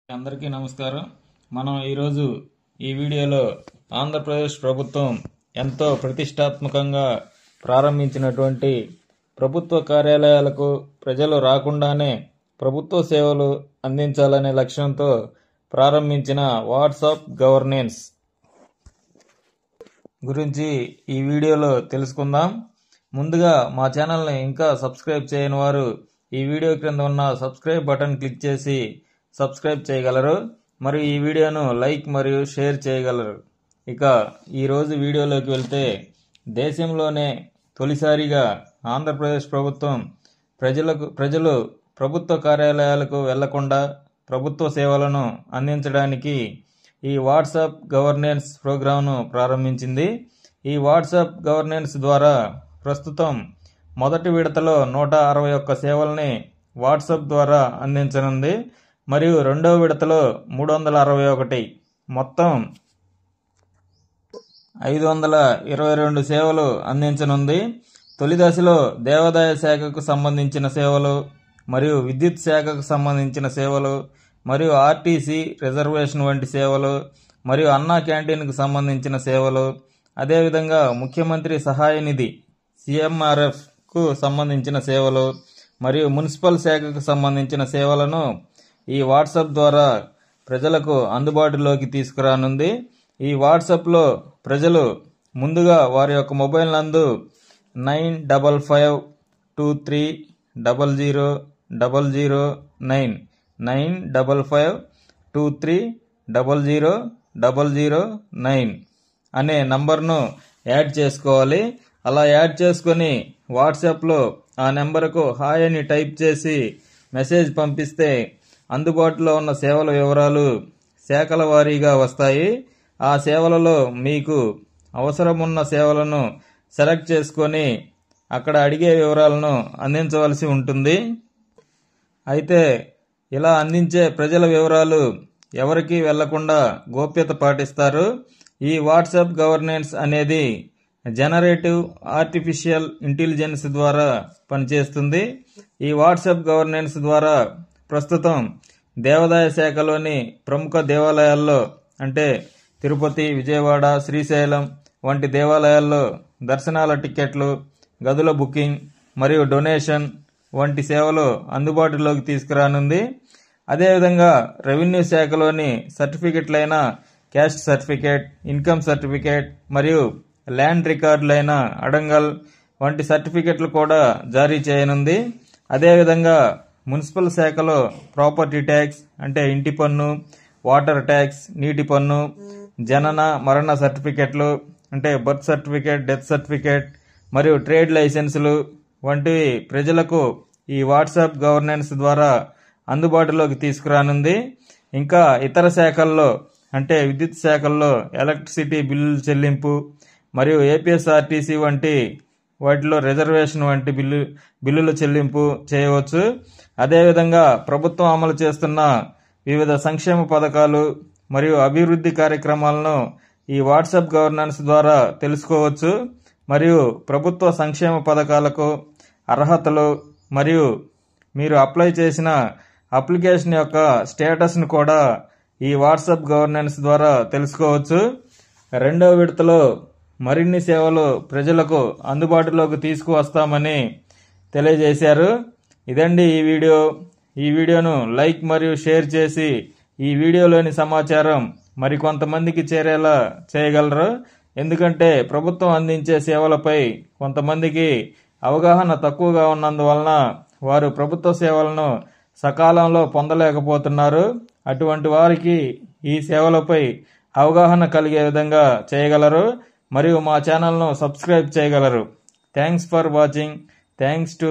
అందరికీ నమస్కారం. మనం ఈరోజు ఈ వీడియోలో ఆంధ్రప్రదేశ్ ప్రభుత్వం ఎంతో ప్రతిష్టాత్మకంగా ప్రారంభించినటువంటి ప్రభుత్వ కార్యాలయాలకు ప్రజలు రాకుండానే ప్రభుత్వ సేవలు అందించాలనే లక్ష్యంతో ప్రారంభించిన వాట్సాప్ గవర్నెన్స్ గురించి ఈ వీడియోలో తెలుసుకుందాం. ముందుగా మా ఛానల్ని ఇంకా సబ్స్క్రైబ్ చేయని వారు ఈ వీడియో క్రింద ఉన్న సబ్స్క్రైబ్ బటన్ క్లిక్ చేసి సబ్స్క్రైబ్ చేయగలరు. మరియు ఈ వీడియోను లైక్ మరియు షేర్ చేయగలరు. ఇక ఈరోజు వీడియోలోకి వెళ్తే, దేశంలోనే తొలిసారిగా ఆంధ్రప్రదేశ్ ప్రభుత్వం ప్రజలు ప్రభుత్వ కార్యాలయాలకు వెళ్లకుండా ప్రభుత్వ సేవలను అందించడానికి ఈ వాట్సాప్ గవర్నెన్స్ ప్రోగ్రాంను ప్రారంభించింది. ఈ వాట్సాప్ గవర్నెన్స్ ద్వారా ప్రస్తుతం మొదటి విడతలో 161 సేవల్ని వాట్సాప్ ద్వారా అందించనుంది. మరియు రెండవ విడతలో 361, మొత్తం 522 సేవలు అందించనుంది. తొలి దశలో దేవాదాయ శాఖకు సంబంధించిన సేవలు, మరియు విద్యుత్ శాఖకు సంబంధించిన సేవలు, మరియు ఆర్టీసీ రిజర్వేషన్ వంటి సేవలు, మరియు అన్నా క్యాంటీన్కు సంబంధించిన సేవలు, అదేవిధంగా ముఖ్యమంత్రి సహాయ నిధి CMRF కు సంబంధించిన సేవలు, మరియు మున్సిపల్ శాఖకు సంబంధించిన సేవలను ఈ వాట్సాప్ ద్వారా ప్రజలకు అందుబాటులోకి తీసుకురానుంది. ఈ వాట్సాప్లో ప్రజలు ముందుగా వారి యొక్క మొబైల్ నందు 9552300009 9552300009 అనే నంబర్ను యాడ్ చేసుకోవాలి. అలా యాడ్ చేసుకొని వాట్సాప్లో ఆ నెంబర్కు హాయ్ అని టైప్ చేసి మెసేజ్ పంపిస్తే అందుబాటులో ఉన్న సేవల వివరాలు శాఖల వారీగా వస్తాయి. ఆ సేవలలో మీకు అవసరమున్న సేవలను సెలెక్ట్ చేసుకొని అక్కడ అడిగే వివరాలను అందించవలసి ఉంటుంది. అయితే ఇలా అందించే ప్రజల వివరాలు ఎవరికీ వెళ్లకుండా గోప్యత పాటిస్తారు. ఈ వాట్సాప్ గవర్నెన్స్ అనేది జనరేటివ్ ఆర్టిఫిషియల్ ఇంటెలిజెన్స్ ద్వారా పనిచేస్తుంది. ఈ వాట్సాప్ గవర్నెన్స్ ద్వారా ప్రస్తుతం దేవాదాయ శాఖలోని ప్రముఖ దేవాలయాల్లో, అంటే తిరుపతి, విజయవాడ, శ్రీశైలం వంటి దేవాలయాల్లో దర్శనాల టికెట్లు, గదుల బుకింగ్ మరియు డొనేషన్ వంటి సేవలు అందుబాటులోకి తీసుకురానుంది. అదేవిధంగా రెవెన్యూ శాఖలోని సర్టిఫికెట్లైన క్యాస్ట్ సర్టిఫికేట్, ఇన్కమ్ సర్టిఫికేట్ మరియు ల్యాండ్ రికార్డులైన అడంగల్ వంటి సర్టిఫికెట్లు కూడా జారీ చేయనుంది. అదేవిధంగా మున్సిపల్ శాఖలో ప్రాపర్టీ ట్యాక్స్, అంటే ఇంటి పన్ను, వాటర్ ట్యాక్స్, నీటి పన్ను, జనన మరణ సర్టిఫికెట్లు, అంటే బర్త్ సర్టిఫికేట్, డెత్ సర్టిఫికేట్ మరియు ట్రేడ్ లైసెన్సులు వంటివి ప్రజలకు ఈ వాట్సాప్ గవర్నెన్స్ ద్వారా అందుబాటులోకి తీసుకురానుంది. ఇంకా ఇతర శాఖల్లో, అంటే విద్యుత్ శాఖల్లో ఎలక్ట్రిసిటీ బిల్లుల చెల్లింపు మరియు APSRTC వంటి వాటిలో రిజర్వేషన్ వంటి బిల్లుల చెల్లింపు చేయవచ్చు. అదేవిధంగా ప్రభుత్వం అమలు చేస్తున్న వివిధ సంక్షేమ పథకాలు మరియు అభివృద్ధి కార్యక్రమాలను ఈ వాట్సాప్ గవర్నెన్స్ ద్వారా తెలుసుకోవచ్చు. మరియు ప్రభుత్వ సంక్షేమ పథకాలకు అర్హతలు మరియు మీరు అప్లై చేసిన అప్లికేషన్ యొక్క స్టేటస్ను కూడా ఈ వాట్సాప్ గవర్నెన్స్ ద్వారా తెలుసుకోవచ్చు. రెండవ విడతలో మరిన్ని సేవలు ప్రజలకు అందుబాటులోకి తీసుకువస్తామని తెలియజేశారు. ఇదండి ఈ వీడియో. ఈ వీడియోను లైక్ మరియు షేర్ చేసి ఈ వీడియోలోని సమాచారం మరికొంతమందికి చేరేలా చేయగలరు. ఎందుకంటే ప్రభుత్వం అందించే సేవలపై కొంతమందికి అవగాహన తక్కువగా ఉన్నందువలన వారు ప్రభుత్వ సేవలను సకాలంలో పొందలేకపోతున్నారు. అటువంటి వారికి ఈ సేవలపై అవగాహన కలిగే విధంగా చేయగలరు. మరియు మా ఛానల్ను సబ్స్క్రైబ్ చేయగలరు. Thanks for watching. Thanks to